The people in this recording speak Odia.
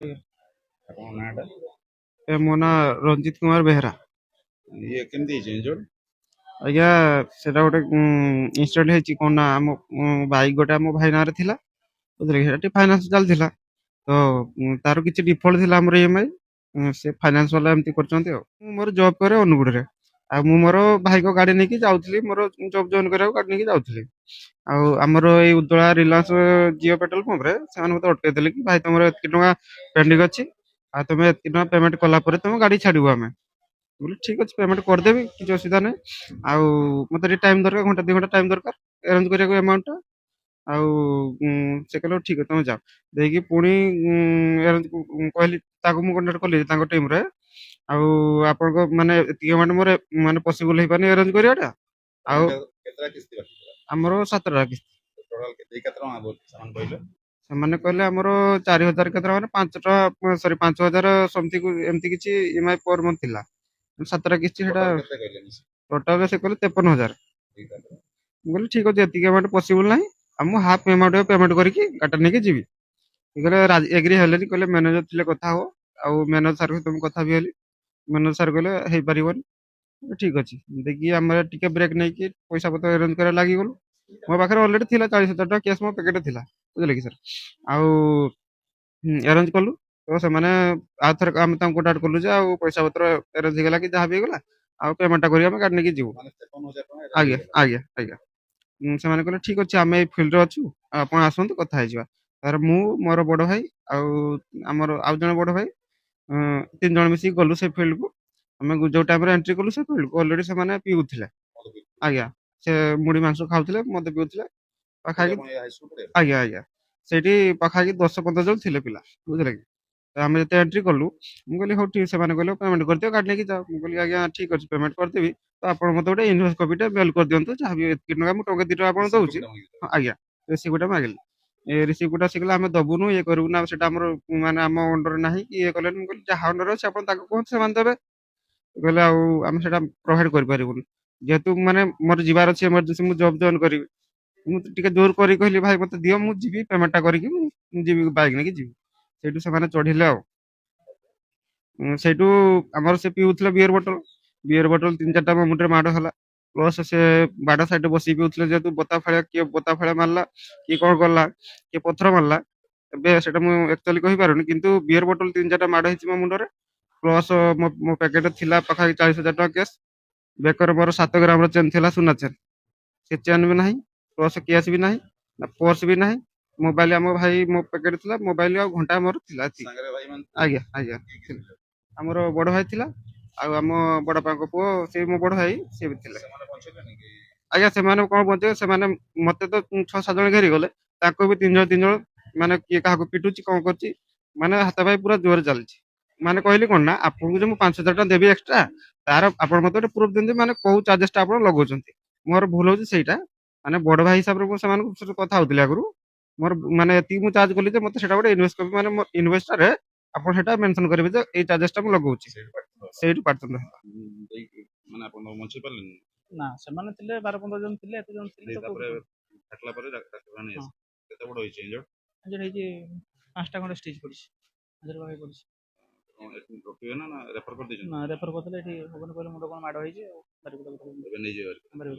ଆପଣଙ୍କ ନାଁଟା? ମୋ ନାଁ ରଞ୍ଜିତ କୁମାର ବେହେରା। ଇଏ କେମିତି ହେଇଛି ଇଞ୍ଜୁର୍ଡ? ଆଜ୍ଞା, ସେଟା ଗୋଟେ ଇନସିଡେଣ୍ଟ ହେଇଛି କ'ଣ ନା ଆମ ବାଇକ୍ ଗୋଟେ ଆମ ଭାଇ ନାଁରେ ଥିଲା। ବୁଝିଲେ କି, ସେଟା ଟିକେ ଫାଇନାନ୍ସ ଚାଲିଥିଲା। ତ ତାର କିଛି ଡିଫଲ୍ଟ ଥିଲା ଆମର ଇଏମ୍ଆଇ। ସେ ଫାଇନାନ୍ସ ବାଲା ଏମିତି କରିଛନ୍ତି ଆଉ। ମୁଁ ମୋର ଜବ୍ କରେ ଅନୁଗୁଳରେ। ଆଉ ମୁଁ ମୋର ଭାଇଙ୍କ ଗାଡ଼ି ନେଇକି ଯାଉଥିଲି, ମୋର ଜବ୍ ଜଏନ୍ କରିବାକୁ ଗାଡ଼ି ନେଇକି ଯାଉଥିଲି। ଆଉ ଆମର ଏଇ ଉଦଳା ରିଲାଏନ୍ସ ଜିଓ ପେଟ୍ରୋଲ ପମ୍ପରେ ସେମାନେ ମୋତେ ଅଟକେଇ ଦେଲେ କି ଭାଇ ତମର ଏତିକି ଟଙ୍କା ପେଣ୍ଡିଂ ଅଛି, ଆଉ ତମେ ଏତିକି ଟଙ୍କା ପେମେଣ୍ଟ କଲା ପରେ ତମ ଗାଡ଼ି ଛାଡ଼ିବୁ ଆମେ। ମୁଁ କହିଲି ଠିକ୍ ଅଛି, ପେମେଣ୍ଟ କରିଦେବି, କିଛି ଅସୁବିଧା ନାହିଁ। ଆଉ ମୋତେ ଟିକେ ଟାଇମ୍ ଦରକାର, ଘଣ୍ଟା 2 ଘଣ୍ଟା ଟାଇମ୍ ଦରକାର ଆରେଞ୍ଜ କରିବାକୁ ଆମାଉଣ୍ଟଟା। ଆଉ ସେ କହିଲେ ହଉ ଠିକ୍ ଅଛି ତମେ ଯାଅ। ଦେଇକି ପୁଣି ଆରେଞ୍ଜ କହିଲି, ତାକୁ ମୁଁ କଣ୍ଟାକ୍ଟ କଲି ତାଙ୍କ ଟିମ୍‌ରେ। ଆଉ ଆପଣଙ୍କ ମାନେ ଏତିକି ଆମାଉଣ୍ଟ ମୋର ମାନେ ପସିବଲ୍ ହେଇପାରୁନି ଆରେଞ୍ଜ କରିବାଟା। ଆଉ କେତେଟା କିସ୍ତି ବାକି ଥିଲା? ଆମର 7ଟା କିସ୍ତି। ଟୋଟାଲ କେତେ ଟଙ୍କା ହବ ସେମାନେ କହିଲେ? ସେମାନେ କହିଲେ ଆମର 4,000 କେତେ ଟଙ୍କା, ମାନେ 5,000 ସମଥିଙ୍ଗ ଏମିତି କିଛି ଇଏମ୍ଆଇ ପର୍ ମନ୍ଥ ଥିଲା। 7ଟା କିସ୍ତି ସେଟା ଟୋଟାଲ କେତେ କହିଲେ ମିଶି? ଟୋଟାଲ ସେ କହିଲେ 53,000। ଠିକ୍ ଅଛି। ମୁଁ କହିଲି ଠିକ୍ ଅଛି, ଏତିକି ଆମାଉଣ୍ଟ ପସିବଲ୍ ନାହିଁ। ଆଉ ମୁଁ ହାଫ୍ ଆମାଉଣ୍ଟ ପେମେଣ୍ଟ କରିକି ଗାଡ଼ିଟା ନେଇକି ଯିବି। ସେ କହିଲେ ଏଗ୍ରି ହେଲେନି, କହିଲେ ମ୍ୟାନେଜର ଥିଲେ କଥା ହବ। ଆଉ ମ୍ୟାନେଜର ସାର୍‌ଙ୍କ ସହିତ ମୁଁ କଥା ବି ହେଲି। ମ୍ୟାନେଜର ସାର୍ କହିଲେ ହେଇପାରିବନି। ଠିକ୍ ଅଛି ଦେଇକି ଆମର ଟିକେ ବ୍ରେକ୍ ନେଇକି ପଇସା ପତ୍ର ଆରେଞ୍ଜ କରିବାରେ ଲାଗିଗଲୁ। ମୋ ପାଖରେ ଅଲରେଡି ଥିଲା 40,000 ଟଙ୍କା କ୍ୟାସ୍ ମୋ ପକେଟରେ ଥିଲା। ବୁଝିଲେ କି ସାର୍। ଆଉ ଆରେଞ୍ଜ କଲୁ। ତ ସେମାନେ ଆଉ ଥରେ ଆମେ ତାଙ୍କୁ କଣ୍ଟାକ୍ଟ କଲୁ ଯେ ଆଉ ପଇସା ପତ୍ର ଆରେଞ୍ଜ ହେଇଗଲା କି ଯାହା ବି ହେଇଗଲା, ଆଉ ପେମେଣ୍ଟଟା କରି ଆମେ ଗାଡ଼ି ନେଇକି ଯିବୁ। ମାନେ 53,000 ଟଙ୍କା ଆଜ୍ଞା ହେଇଗଲା। ଆଜ୍ଞା ଆଜ୍ଞା। ସେମାନେ କହିଲେ ଠିକ୍ ଅଛି, ଆମେ ଏଇ ଫିଲ୍ଡରେ ଅଛୁ, ଆପଣ ଆସନ୍ତୁ କଥା ହେଇଯିବା। ତାପରେ ମୁଁ, ମୋର ବଡ଼ ଭାଇ, ଆଉ ଆମର ଆଉ ଜଣେ ବଡ଼ ଭାଇ, 3 ଜଣ ମିଶିକି ଗଲୁ ସେ ଫିଲ୍ଡକୁ। ଆମେ ଯୋଉ ଟାଇମ୍‌ରେ ଏଣ୍ଟ୍ରି କଲୁ ସେ ଫିଲ୍ଡକୁ ଅଲରେଡି ସେମାନେ ପିଉଥିଲେ। ଆଜ୍ଞା, ସେ ମୁଢ଼ି ମାଂସ ଖାଉଥିଲେ, ମଦ ପିଉଥିଲେ। କୋଉଠି ପାଖାପାଖି ଆପଣ ଏ ହାଇସ୍କୁଲ ପଡିଆ? ଆଜ୍ଞା ଆଜ୍ଞା, ସେଇଠି ପାଖାପାଖି 10-15 ଜଣ ଥିଲେ ପିଲା। ବୁଝିଲେ କି। ତ ଆମେ ଯେତେବେଳେ ଏଣ୍ଟ୍ରି କଲୁ, ମୁଁ କହିଲି ହଉ ଠିକ୍। ସେମାନେ କହିଲେ ପେମେଣ୍ଟ କରିଦିଅ, ଗାଡ଼ି ନେଇକି ଯାଅ। ମୁଁ କହିଲି ଆଜ୍ଞା ଠିକ୍ ଅଛି, ପେମେଣ୍ଟ କରିଦେବି। ତ ଆପଣ ମୋତେ ଗୋଟେ ଇନଭଏସ୍ କପିଟେ ମେଲ୍ କରିଦିଅନ୍ତୁ, ଯାହା ବି ଏତିକି ଟଙ୍କା ମୁଁ ଟଙ୍କା 2 ଟଙ୍କା ଆପଣଙ୍କୁ ରିସିପ୍ଟ ଦଉଛି। କପିଟା ମାଗିଥିଲେ? ହଁ ଆଜ୍ଞା, ରିସିପ୍ଟ ଗୋଟେ ମାଗିଲି। ଏ ରିସିପ୍ଟ ଗୋଟେ ଆସିଗଲା, ଆମେ ଦବୁନୁ, ଇଏ କରିବୁନୁ, ଆଉ ସେଟା ଆମର ମାନେ ଆମ ଅଣ୍ଡରରେ ନାହିଁ କି ଇଏ କଲେନି। ମୁଁ କହିଲି ଯାହା ଅଣ୍ଡରରେ ଅଛି ଆପଣ ତାଙ୍କୁ କୁହନ୍ତୁ, ସେମାନେ ଦେବେ। କହିଲେ ଆଉ ଆମେ ସେଟା ପ୍ରୋଭାଇଡ କରିପାରିବୁନି। ଯେହେତୁ ମାନେ ମୋର ଯିବାର ଅଛି ଏମର୍ଜେନ୍ସି, ମୁଁ ଜବ୍ ଜଏନ୍ କରିବି। ମୁଁ ଟିକେ ଜୋର କରି କହିଲି ଭାଇ ମୋତେ ଦିଅ, ମୁଁ ଯିବି ପେମେଣ୍ଟଟା କରିକି ମୁଁ ଯିବି, ବାଇକ୍ ନେଇକି ଯିବି। ସେଇଠୁ ସେମାନେ ଚଢ଼ିଲେ ଆଉ। ସେଇଠୁ ଆମର ସେ ପିଉଥିଲେ ବିୟର ବୋଟଲ 3-4ଟା ମୋ ମୁଣ୍ଡରେ ମାଡ଼ ହେଲା। ପ୍ଲସ୍ ସେ ବାଡ଼ ସାଇଡ୍‌ରେ ବସିକି ପିଉଥିଲେ, ଯେହେତୁ କିଏ ବୋତା ଫାଳିଆ ମାରିଲା, କିଏ କ'ଣ କଲା, କିଏ ପଥର ମାରିଲା। ଏବେ ସେଟା ମୁଁ ଆକ୍ଚୁଆଲି କହିପାରୁନି, କିନ୍ତୁ ବିୟର ବୋଟଲ 3-4ଟା ମାଡ଼ ହେଇଛି ମୋ ମୁଣ୍ଡରେ। ପ୍ଲସ୍ ମୋ ପ୍ୟାକେଟରେ ଥିଲା ପାଖାପାଖି 40,000 ଟଙ୍କା କ୍ୟାସ୍। ବେକରେ ମୋର 7 ଗ୍ରାମର ଚେନ୍ ଥିଲା, ସୁନା ଚେନ୍। ସେ ଚେନ୍ ବି ନାହିଁ, ପ୍ଲସ୍ କ୍ୟାସ୍ ବି ନାହିଁ, ନା ପର୍ସ ବି ନାହିଁ। ମୋବାଇଲ ଆମ ଭାଇ ମୋ ପାଖରେ ଥିଲା, ମୋବାଇଲ ଆଉ ଘଣ୍ଟା ମୋର ଥିଲା ଏତିକି। ସାଙ୍ଗରେ ଭାଇ ମାନେ? ଆଜ୍ଞା ଆଜ୍ଞା କିଏ କିଏ ଥିଲା। ଥିଲେ? ଆମର ବଡ଼ ଭାଇ ଥିଲା, ଆଉ ଆମ ବଡ଼ବାପାଙ୍କ ପୁଅ, ସେ ମୋ ବଡ଼ ଭାଇ, ସିଏ ବି ଥିଲେ। ସେମାନେ ବଞ୍ଚେଇଲେନି କି? ଆଜ୍ଞା, ସେମାନେ କ'ଣ ବଞ୍ଚେଇବେ, ସେମାନେ ମତେ ତ 6-7 ଜଣ ଘେରିଗଲେ। ତାଙ୍କୁ ବି 3 ଜଣ ମାନେ କିଏ କାହାକୁ ପିଟୁଛି, କ'ଣ କରୁଛି, ମାନେ ହାତାପାଇ ପୁରା ଜୋରରେ ଚାଲିଛି। ମାନେ କହିଲି କ'ଣ ନା, ଆପଣଙ୍କୁ ଯେ ମୁଁ 5,000 ଟଙ୍କା ଦେବି ଏକ୍ସଟ୍ରା, ତାର ଆପଣ ମତେ ଗୋଟେ ପ୍ରୁଫ୍ ଦିଅନ୍ତୁ, ମାନେ କୋଉ ଚାର୍ଜେସଟା ଆପଣ ଲଗଉଛନ୍ତି। ମୋର ଭୁଲ ହଉଛି ସେଇଟା। ମାନେ ବଡ଼ ଭାଇ ହିସାବରେ ମୁଁ ସେମାନଙ୍କ ସହିତ କଥା ହଉଥିଲି ଆଗରୁ। ମୋର ମାନେ ଏତିକି ମୁଁ ଚାର୍ଜ କଲି ଯେ ମତେ ସେଟା ଗୋଟେ ଇନଭଏସ୍ କପି, ମାନେ ମୋ ଇନଭଏସଟାରେ ଆପଣ ସେଟା ମେନସନ୍ କରିବେ ଯେ ଏଇ ଚାର୍ଜେସଟା ମୁଁ ଲଗଉଛି। ସେଇଠୁ ପାଠ ସେଇଠୁ ପାଟିତୁଣ୍ଡ ହେଲା। ଦେଇକି ମାନେ ଆପଣ ବଞ୍ଚେଇ ପାରିଲେନି? ନା, ସେମାନେ ଥିଲେ 12-15 ଜଣ ଥିଲେ, ଏତେ ଜଣ ଥିଲେ ତ ତାପରେ କୋଉଠୁ ଫାଟିଲା ପରେ ଡାକ୍ତରଖାନା ନେଇ ହଁ। ଆସିଲେ। କେତେ ବଡ ହେଇଛି ଇଞ୍ଜର୍ଡ? ଇଞ୍ଜୁରି ହେଇଛି, 5ଟା ଖଣ୍ଡେ ଷ୍ଟିଚ୍ ପଡ଼ିଛି, ନଜର ପାଖରେ ପଡ଼ିଛି। ରଖିବେ ନା ରେଫର କରିଦେଇଛନ୍ତି? ନା, ରେଫର କରିଥିଲେ, ଏଠି ହବନି କହିଲେ, ମୁଣ୍ଡ କ'ଣ ମାଡ଼ ହେଇଛି ଆଉ ବାରିପଦା ଏବେ ନେଇଯିବେ? ବାରିପଦା।